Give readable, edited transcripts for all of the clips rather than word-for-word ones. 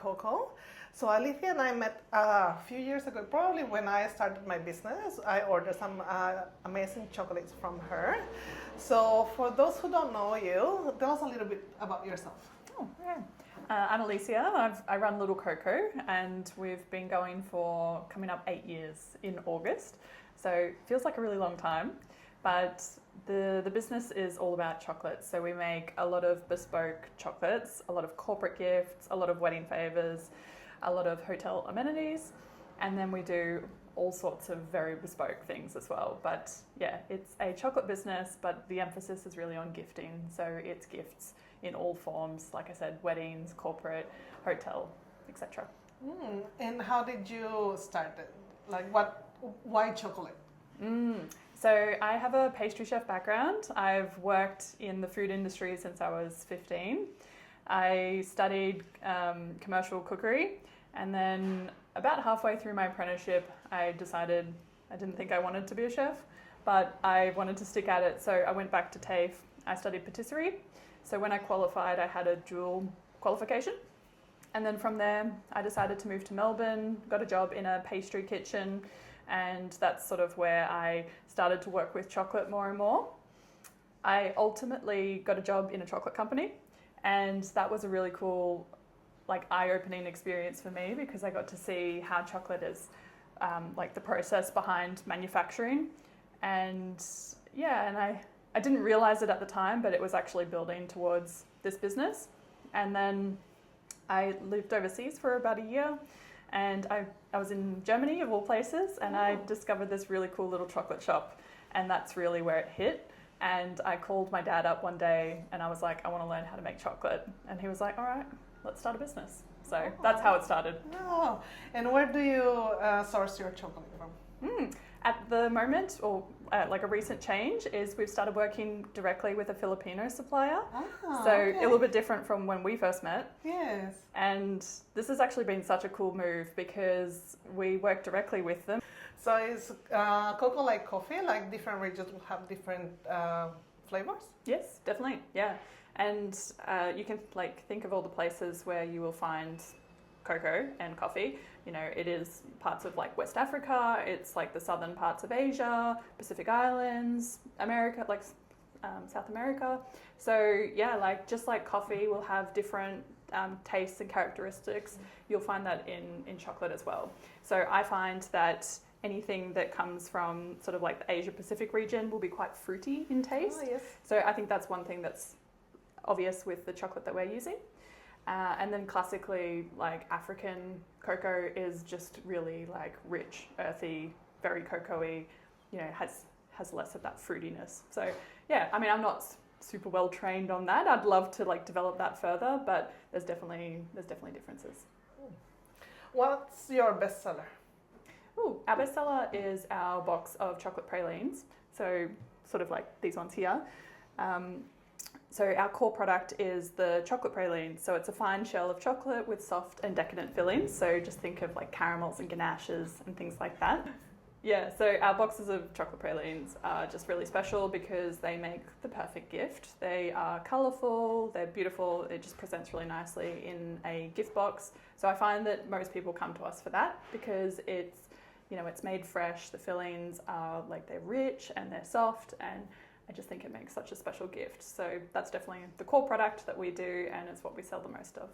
Coco. So Alicia and I met a few years ago, probably when I started my business. I ordered some amazing chocolates from her. So for those who don't know you, tell us a little bit about yourself. Oh, yeah. I'm Alicia. I run Little Coco, and we've been going for coming up 8 years in August. So it feels like a really long time, but the business is all about chocolates. So we make a lot of bespoke chocolates, a lot of corporate gifts, a lot of wedding favors, a lot of hotel amenities, and then we do all sorts of very bespoke things as well. But yeah, it's a chocolate business, but the emphasis is really on gifting. So it's gifts in all forms, like I said, weddings, corporate, hotel, etc. And how did you start it? Like why chocolate? So I have a pastry chef background. I've worked in the food industry since I was 15. I studied commercial cookery, and then about halfway through my apprenticeship, I decided I didn't think I wanted to be a chef, but I wanted to stick at it. So I went back to TAFE. I studied patisserie. So when I qualified, I had a dual qualification. And then from there, I decided to move to Melbourne, got a job in a pastry kitchen, and that's sort of where I started to work with chocolate more and more. I ultimately got a job in a chocolate company, and that was a really cool, like, eye-opening experience for me, because I got to see how chocolate is, like the process behind manufacturing. And yeah, and I didn't realize it at the time, but it was actually building towards this business. And then I lived overseas for about a year, and I was in Germany, of all places, and I discovered this really cool little chocolate shop, and that's really where it hit. And I called my dad up one day, and I was like, I want to learn how to make chocolate. And he was like, all right, let's start a business. So that's how it started. Oh, and where do you source your chocolate from? At the moment, or like a recent change, is we've started working directly with a Filipino supplier. A little bit different from when we first met. Yes. And this has actually been such a cool move because we work directly with them. So is Coco like coffee? Like different regions will have different flavors? Yes, definitely. Yeah. And you can like think of all the places where you will find cocoa and coffee. You know, it is parts of like West Africa, it's like the southern parts of Asia, Pacific Islands, America, like South America. So yeah, like just like coffee will have different tastes and characteristics, you'll find that in chocolate as well. So I find that anything that comes from sort of like the Asia Pacific region will be quite fruity in taste. Oh, yes. So I think that's one thing that's obvious with the chocolate that we're using. And then classically, like African cocoa is just really like rich, earthy, very cocoa-y, you know, has less of that fruitiness. So yeah, I mean, I'm not super well trained on that. I'd love to like develop that further, but there's definitely differences. What's your bestseller? Our bestseller is our box of chocolate pralines. So sort of like these ones here. So our core product is the chocolate praline. So it's a fine shell of chocolate with soft and decadent fillings. So just think of like caramels and ganaches and things like that. Yeah, so our boxes of chocolate pralines are just really special because they make the perfect gift. They are colourful, they're beautiful, it just presents really nicely in a gift box. So I find that most people come to us for that because it's, you know, it's made fresh, the fillings are like they're rich and they're soft, and I just think it makes such a special gift. So that's definitely the core product that we do, and it's what we sell the most of.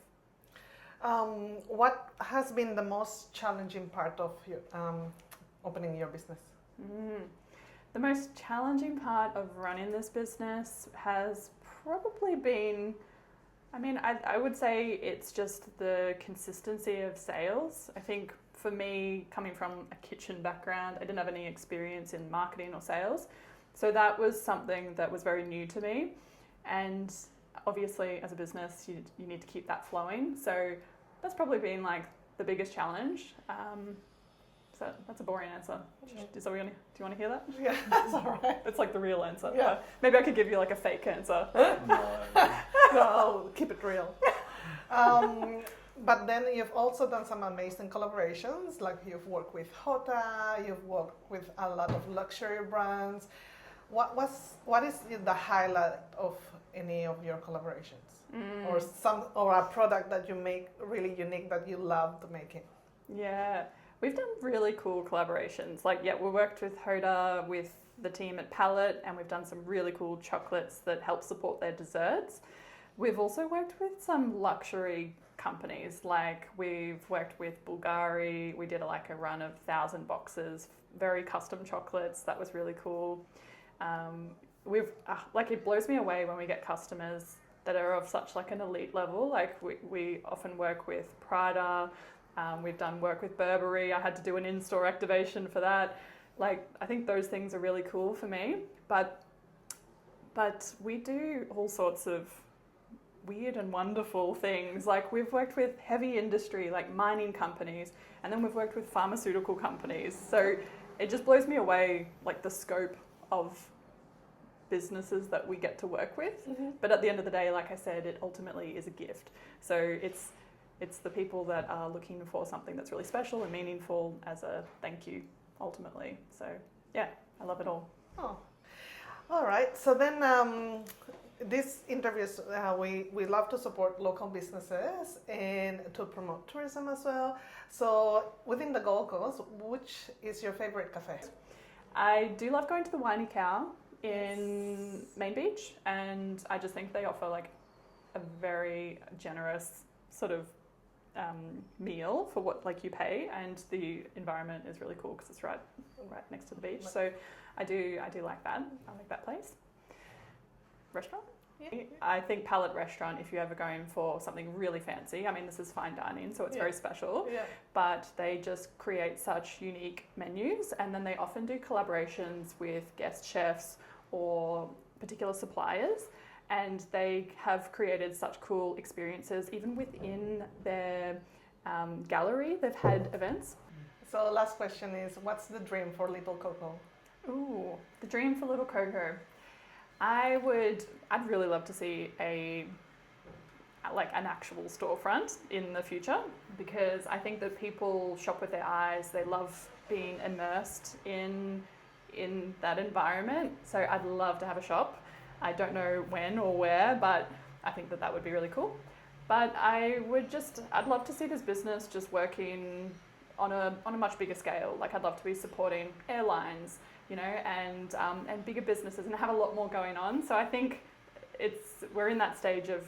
What has been the most challenging part of your, opening your business? The most challenging part of running this business has probably been, I mean, I would say it's just the consistency of sales. I think for me, coming from a kitchen background, I didn't have any experience in marketing or sales. So that was something that was very new to me. And obviously as a business, you need to keep that flowing. So that's probably been like the biggest challenge. So that's a boring answer. Do you want to hear that? Yeah, that's all right. It's like the real answer. Yeah. Maybe I could give you like a fake answer. No, I'll keep it real. But then you've also done some amazing collaborations, like you've worked with Jota, you've worked with a lot of luxury brands. What is the highlight of any of your collaborations? or a product that you make really unique that you love to make it? Yeah, we've done really cool collaborations. Like, yeah, we worked with Hoda, with the team at Palette, and we've done some really cool chocolates that help support their desserts. We've also worked with some luxury companies, like we've worked with Bulgari. We did a run of 1,000 boxes, very custom chocolates. That was really cool. It blows me away when we get customers that are of such an elite level. Like we often work with Prada. We've done work with Burberry. I had to do an in-store activation for that. I think those things are really cool for me. But we do all sorts of weird and wonderful things. Like we've worked with heavy industry, like mining companies, and then we've worked with pharmaceutical companies. So it just blows me away, like the scope of businesses that we get to work with. Mm-hmm. But at the end of the day, like I said, it ultimately is a gift. So it's the people that are looking for something that's really special and meaningful as a thank you, ultimately. So yeah, I love it all. Oh, all right. So then these interviews, we love to support local businesses and to promote tourism as well. So within the Gold Coast, which is your favorite cafe? I do love going to the Winey Cow in Main Beach, and I just think they offer a very generous sort of meal for what you pay, and the environment is really cool because it's right next to the beach. So I do like that. I like that place. Restaurant? Yeah. I think Palette Restaurant, if you're ever going for something really fancy, I mean, this is fine dining, so it's very special, but they just create such unique menus, and then they often do collaborations with guest chefs or particular suppliers, and they have created such cool experiences. Even within their gallery, they've had events. So last question is, what's the dream for Little Coco? Ooh, the dream for Little Coco. I'd really love to see an actual storefront in the future, because I think that people shop with their eyes. They love being immersed in that environment. So I'd love to have a shop. I don't know when or where, but I think that would be really cool. But I'd love to see this business just working on a much bigger scale. I'd love to be supporting airlines, and bigger businesses, and have a lot more going on. So I think we're in that stage of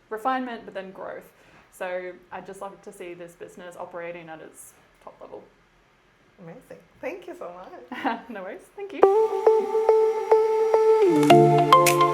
refinement, but then growth. So I'd just love to see this business operating at its top level. Amazing. Thank you so much. No worries. Thank you.